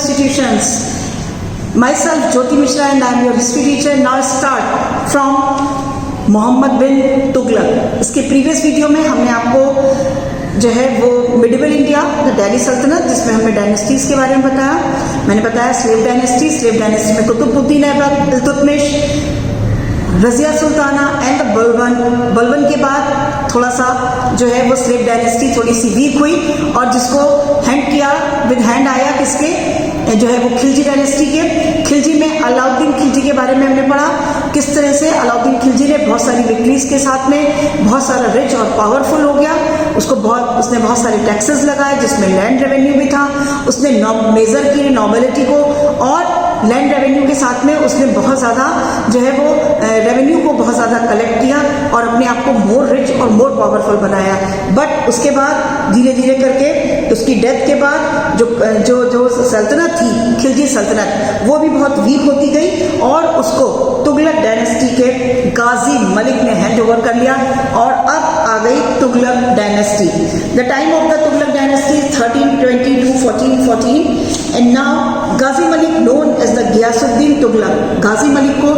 institutions. Myself Jyoti Mishra and I am your history teacher. Now start from Mohammad बिन तुगलक। इसके previous video में हमने आपको जो है वो मिडिवल इंडिया, द दिल्ली सल्तनत, जिसमें हमने डायनेस्टीज के बारे में बताया। मैंने बताया स्लेव डायनेस्टी में कुतुबुद्दीन ऐबक, इल्तुतमिश, रजिया सुल्ताना एंड द बलबन के बाद थोड़ा सा जो है वो स्लेव डायनेस्टी थोड़ी सी वीक हुई और जिसको हैंड आया किसके, जो है वो खिलजी डायनेस्टी के। खिलजी में अलाउद्दीन खिलजी के बारे में हमने पढ़ा, किस तरह से अलाउद्दीन खिलजी ने बहुत सारी विक्ट्रीज के साथ में बहुत सारा रिच और पावरफुल हो गया। उसने बहुत सारे टैक्सेस लगाए, जिसमें लैंड रेवेन्यू भी था। उसने मेजर की नॉबिलिटी को और लैंड रेवेन्यू के साथ में उसने बहुत ज़्यादा जो है वो रेवेन्यू को बहुत ज़्यादा कलेक्ट किया और अपने आप को मोर रिच और मोर पावरफुल बनाया। बट उसके बाद धीरे धीरे करके उसकी डेथ के बाद जो सल्तनत थी, खिलजी सल्तनत, वो भी बहुत वीक होती गई और उसको तुगलक डायनेस्टी के गाजी मलिक ने हैंड ओवर कर लिया और अब आ गई Tughlaq dynasty. The time of the Tughlaq dynasty 1320 to 1414 and now Ghazi Malik known as the Ghiyasuddin Tughlaq. Ghazi Malik को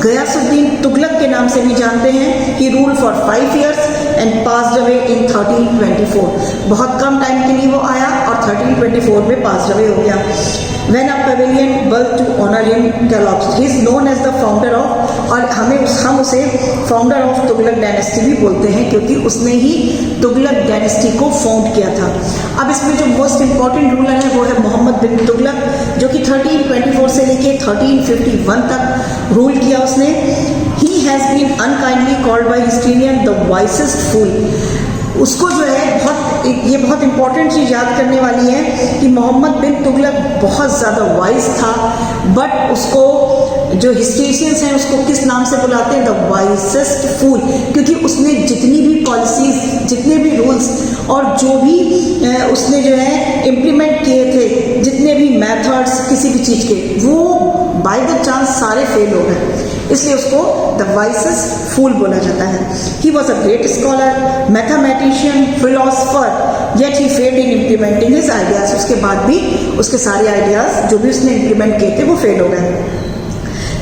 गियासुद्दीन तुगलक के नाम से भी जानते हैं। He rule for 5 years and passed away in 1324। बहुत कम टाइम के लिए वो आया और 1324 में पास्ड अवे हो गया। When a pavilion built to honor him collapsed. He is known as the founder of, और हम उसे फाउंडर ऑफ तुगलक डायनेस्टी भी बोलते हैं क्योंकि उसने ही तुगलक डायनेस्टी को फाउंड किया था। अब इसमें जो मोस्ट इंपॉर्टेंट रूलर है वो है मोहम्मद बिन तुगलक, जो कि 1324 से लेके 1351 तक रूल किया उसने। He has been unkindly called by historian the wisest fool. उसको जो है ये बहुत इंपॉर्टेंट चीज़ याद करने वाली है कि मोहम्मद बिन तुगलक बहुत ज़्यादा वाइज था, बट उसको जो हिस्ट्रिशियंस हैं उसको किस नाम से बुलाते हैं, द वाइसेस्ट फूल, क्योंकि उसने जितनी भी पॉलिसीज, जितने भी रूल्स और जो भी उसने जो है इम्प्लीमेंट किए थे, जितने भी मेथड्स किसी भी चीज़ के, वो बाय द चांस सारे फेल हो गए, इसलिए उसको द वाइसेस्ट फूल बोला जाता है। He was a great scholar, mathematician, philosopher, yet he failed in implementing his ideas. उसके बाद भी उसके सारे आइडियाज जो भी उसने इम्प्लीमेंट किए थे वो फेल हो गए।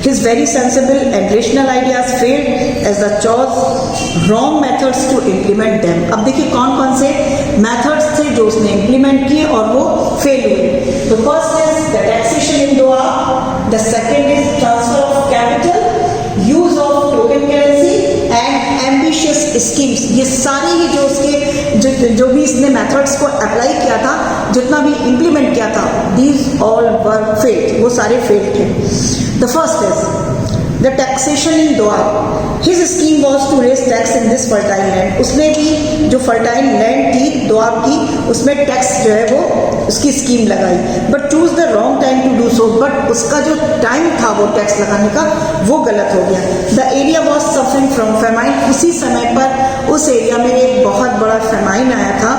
His very sensible and rational ideas failed as the chose wrong methods to implement them. अब देखिए कौन कौन से methods थे जो उसने implement किए और वो fail हुए। The first is the taxation in Doha. The second is transfer of capital, use of token currency and ambitious schemes. ये सारे ही जो उसके जो भी इसने methods को apply किया था, जितना भी implement किया था, these all were failed. वो सारे failed थे। The first is the taxation in Doha. His scheme was to raise tax in this fertile land. उसने भी जो fertile land थी दोआब की, उसमें टैक्स जो है वो उसकी स्कीम लगाई, but choose the wrong time to do so. But उसका जो टाइम था वो टैक्स लगाने का वो गलत हो गया। The area was suffering from famine. उसी समय पर उस एरिया में एक बहुत बड़ा फेमाइन आया था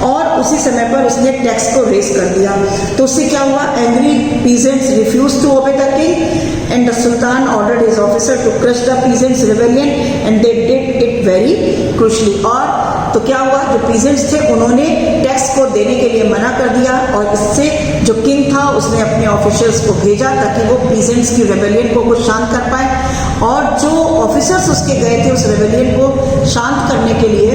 और उसी समय पर उसने टैक्स को रेस कर दिया। तो उससे क्या हुआ, angry peasants refuse to obey the king and the sultan ordered his officer to crush the peasants rebellion and they did it very cruelly. और तो क्या हुआ, जो पीजेंट्स थे उन्होंने टैक्स को देने के लिए मना कर दिया और इससे जो किंग था उसने अपने ऑफिसर्स को भेजा ताकि वो पीजेंट्स की रेबेलियन को कुछ शांत कर पाए। और जो ऑफिसर्स उसके गए थे उस रेबेलियन को शांत करने के लिए,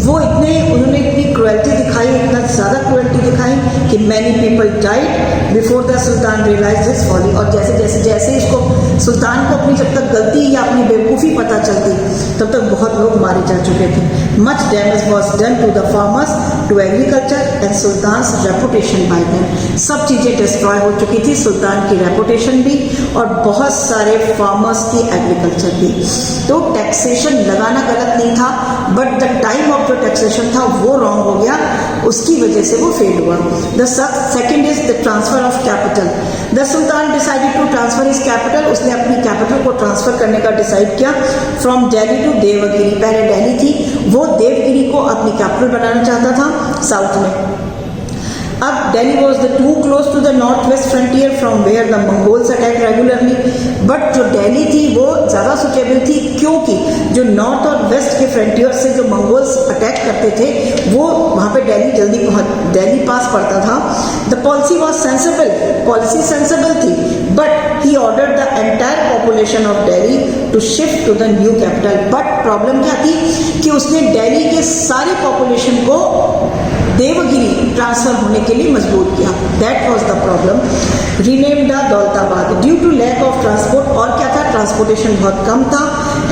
वो उन्होंने इतनी क्रुएल्टी दिखाई, इतना ज़्यादा क्रुएल्टी दिखाई कि many people died before the sultan realise this folly. और जैसे इसको सुल्तान को अपनी जब तक गलती या अपनी बेवकूफ़ी पता चलती तब तक बहुत लोग मारे जा चुके थे। Much damage was done to the farmers, to agriculture and sultan's reputation by them. सब चीज़ें डिस्ट्रॉय हो चुकी थी, सुल्तान की रेपुटेशन भी और बहुत सारे फार्मर्स की एग्रीकल्चर भी। तो टैक्सेशन लगाना गलत नहीं था, बट द टाइम ऑफ जो टैक्सेशन था वो रॉन्ग हो गया, उसकी वजह से वो फेल हुआ। The second is the transfer of capital. The sultan decided to transfer his capital. उसने अपनी कैपिटल को ट्रांसफर करने का डिसाइड किया फ्रॉम दिल्ली टू देवगिरी। पहले दिल्ली थी, वो देवगिरी को अपनी कैपिटल बनाना चाहता था साउथ में। अब Delhi was the too close to the north west frontier from where the Mongols attack regularly, but जो दिल्ली थी वो ज़्यादा सुटेबल थी क्योंकि जो नॉर्थ और वेस्ट के फ्रंटियर से जो मंगोल्स अटैक करते थे वो वहाँ पे दिल्ली पास पड़ता था। The policy was sensible, policy sensible थी, but he ordered the entire population of Delhi to shift to the new capital. But problem क्या थी कि उसने दिल्ली के सारे पॉपुलेशन को देवगिरी ट्रांसफर होने के लिए मजबूर किया। That was the problem. Rename the Daulatabad due to lack of transport, और क्या था, ट्रांसपोर्टेशन बहुत कम था,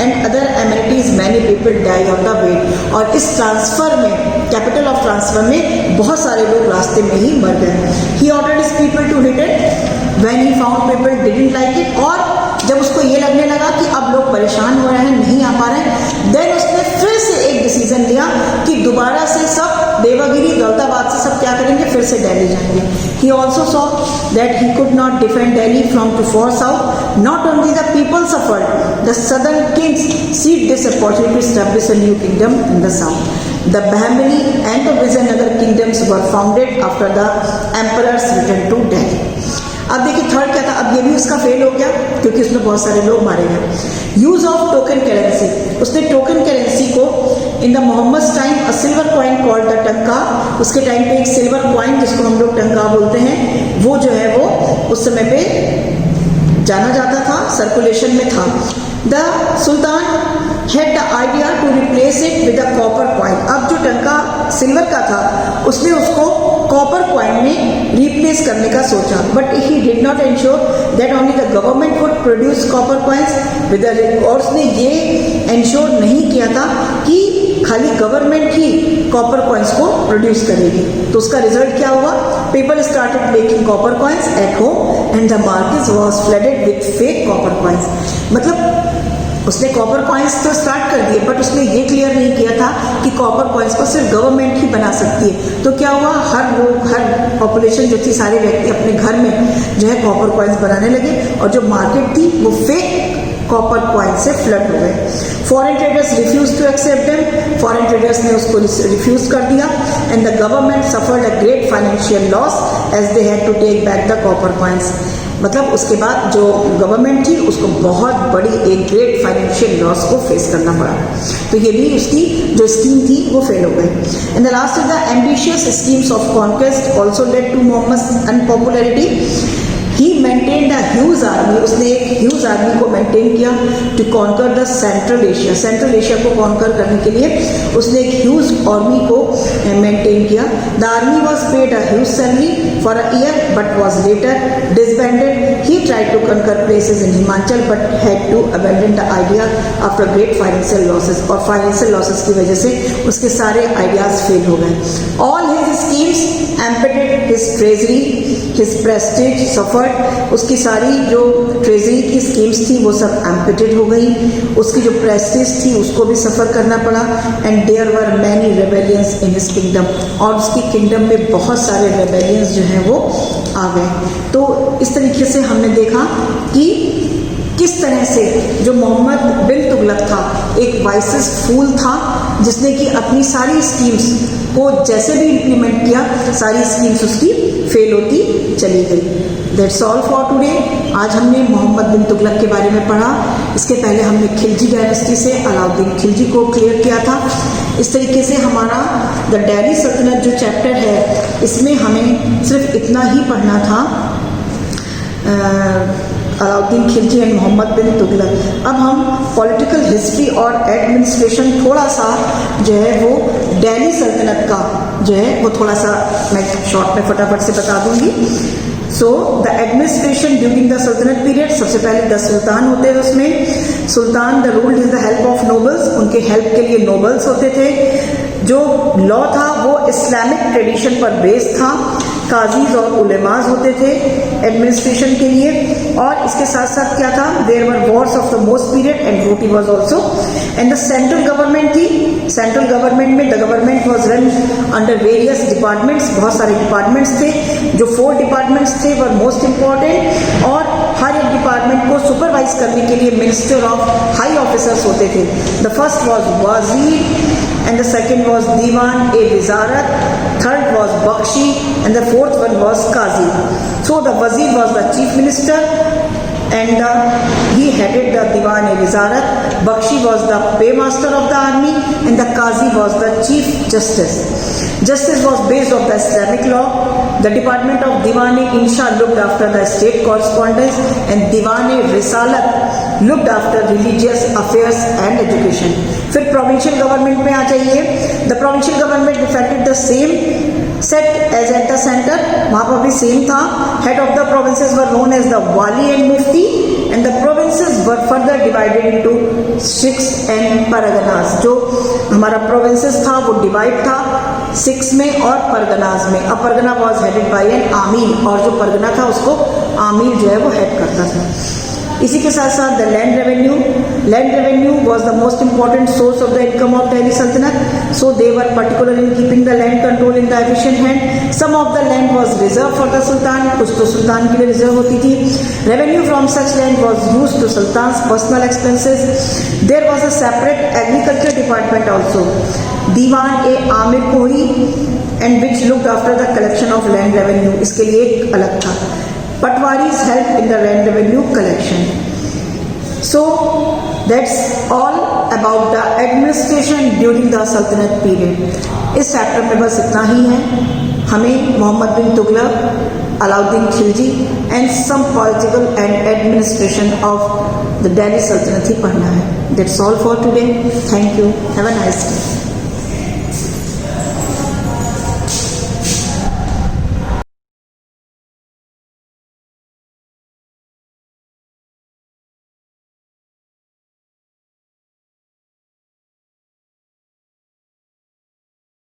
and other amenities many people die on the way. और इस ट्रांसफर में, कैपिटल ऑफ ट्रांसफर में बहुत सारे लोग रास्ते में ही मर गए। He ordered his people to return when he found people didn't like it, और जब उसको ये लगने लगा कि अब लोग परेशान हो रहे हैं, नहीं आ पा रहे हैं, देन उसने फिर से एक डिसीजन लिया कि दोबारा से सब देवगिरी दौलताबाद से सब क्या करेंगे, फिर से दिल्ली जाएंगे। He also saw that he could not defend Delhi from too far south, not only the people suffered, the southern kings seized this opportunity to establish a new kingdom in the south. The Bahmani and the Vijayanagar kingdoms were founded after the emperor's return to Delhi. अब देखिए third क्या था, अब ये भी उसका fail हो गया क्योंकि उसमें बहुत सारे लोग मारे गए। यूज ऑफ टोकन करेंसी, उसने टोकन करेंसी को in the Muhammad time a silver coin called the tanka, उसके टाइम पे एक सिल्वर कॉइन जिसको हम लोग टंका बोलते हैं, वो जो है वो उस समय पे जाना जाता था, सर्कुलेशन में था। The sultan had the idea to replace it with a copper coin. अब जो टंका सिल्वर का था उसने उसको कॉपर कॉइन में रिप्लेस करने का सोचा, but he did not ensure that only the government would produce copper coins with, और उसने ये इंश्योर नहीं किया था कि खाली गवर्नमेंट ही कॉपर कॉइन्स को प्रोड्यूस करेगी। तो उसका रिजल्ट क्या हुआ, people started making copper coins at home and the market was flooded with fake copper coins. मतलब उसने कॉपर कॉइन्स तो स्टार्ट कर दिए, बट उसने ये क्लियर नहीं किया था कि कॉपर कॉइन्स को सिर्फ गवर्नमेंट ही बना सकती है। तो क्या हुआ, हर लोग, हर पॉपुलेशन जो थी, सारे व्यक्ति अपने घर में जो है कॉपर कॉइन्स बनाने लगे, और जो मार्केट थी वो फेक कॉपर कॉइन से फ्लड हो गए। Foreign traders refuse to accept them, foreign traders ने उसको रिफ्यूज कर दिया, and the government suffered a great financial loss as they had to take back the copper coins. मतलब उसके बाद जो गवर्नमेंट थी उसको बहुत बड़ी एक ग्रेट फाइनेंशियल लॉस को फेस करना पड़ा। तो ये भी उसकी जो स्कीम थी वो फेल हो गई। And the last is the ambitious schemes of conquest also led to Mohammad unpopularity. He maintained a huge army, उसने एक ह्यूज आर्मी को मेंटेन किया to conquer the central Asia. Central Asia को कॉन्कर करने के लिए उसने एक ह्यूज आर्मी को मेंटेन किया। The army was paid a huge salary for a year but was later disbanded. He tried to conquer places in Himachal but had to abandon the idea after great financial losses, और financial losses की वजह से उसके सारे ideas fail हो गए। All his schemes emptied his treasury, his prestige suffer, उसकी सारी जो ट्रेजरी की स्कीम्स थी वो सब एम्पिटेड हो गई, उसकी जो प्रेस्टीज थी उसको भी सफ़र करना पड़ा। And there were many rebellions in his kingdom, और उसकी किंगडम में बहुत सारे रेबेलियंस जो हैं वो आ गए। तो इस तरीके से हमने देखा कि किस तरह से जो मोहम्मद बिन तुगलक था एक वाइसेस फूल था जिसने कि अपनी सारी स्कीम्स को जैसे भी इम्प्लीमेंट किया सारी स्कीम्स उसकी फेल होती चली गई। That's all for today. आज हमने मोहम्मद बिन तुगलक के बारे में पढ़ा। इसके पहले हमने खिलजी डायनेस्टी से अलाउद्दीन खिलजी को क्लियर किया था। इस तरीके से हमारा द दिल्ली सल्तनत जो चैप्टर है इसमें हमें सिर्फ इतना ही पढ़ना था, अलाउद्दीन खिलजी एंड मोहम्मद बिन तुगलक। अब हम पॉलिटिकल हिस्ट्री और एडमिनिस्ट्रेशन थोड़ा सा जो है वो दिल्ली सल्तनत का जो है वो थोड़ा सा मैं शॉर्ट में फटाफट से बता दूंगी। So the administration during the sultanat period, सबसे पहले 10 सुल्तान होते हैं उसमें। Sultan the ruled in the help of nobles, उनके हेल्प के लिए नोबल्स होते थे। जो लॉ था वो इस्लामिक ट्रेडिशन पर बेस्ड था। काजीज और उलेमाज होते थे एडमिनिस्ट्रेशन के लिए। और इसके साथ साथ क्या था, there were wars of the most period and roti was also. And the central government थी, सेंट्रल गवर्नमेंट में the government was run under various departments, बहुत सारे डिपार्टमेंट्स थे। जो 4 डिपार्टमेंट्स थे वर मोस्ट इंपॉर्टेंट, और हर एक डिपार्टमेंट को सुपरवाइज करने के लिए मिनिस्टर ऑफ हाई ऑफिसर्स होते थे। The first was wazir and the second was diwan e wazarat, third was Bakshi, and the fourth one was Qazi. So the Wazir was the chief minister, and he headed the Diwan-e-Wizarat. Bakshi was the paymaster of the army, and the Qazi was the chief justice. Justice was based on the Islamic law. The department of Diwan-e-Insha looked after the state correspondence, and Diwan-e-Risalat looked after religious affairs and education. फिर provincial government में आ जाइए. The provincial government defended the same set as at the center. वहाँ पर भी same था. Head of the provinces were known as the Wali and Mufti, and the provinces were further divided into six and parganas. जो हमारा provinces था वो divide था 6 में और परगनाज में. अब Pargana was headed by an Aamir, और जो परगना था उसको आमीर जो है वो हेड करता था. इसी के साथ साथ the land revenue was the most important source of the income of Delhi sultanat. So they were particular in keeping the land control in the efficient hand. Some of the land was reserve for the sultan, कुछ तो सुल्तान के लिए reserve होती थी. Revenue from such land was use to sultan's personal expenses. There was a separate agriculture department also, diwan e amir kohi, and which looked after the collection of land revenue. इसके लिए एक अलग था. Patwaris helped in the land revenue collection. So that's all about the administration during the Sultanate period. इस chapter में बस इतना ही है. हमें मोहम्मद बिन Tughlaq, Alauddin Khilji and some political and administration of the Delhi Sultanate ही पढ़ना है. That's all for today. Thank you. Have a nice day.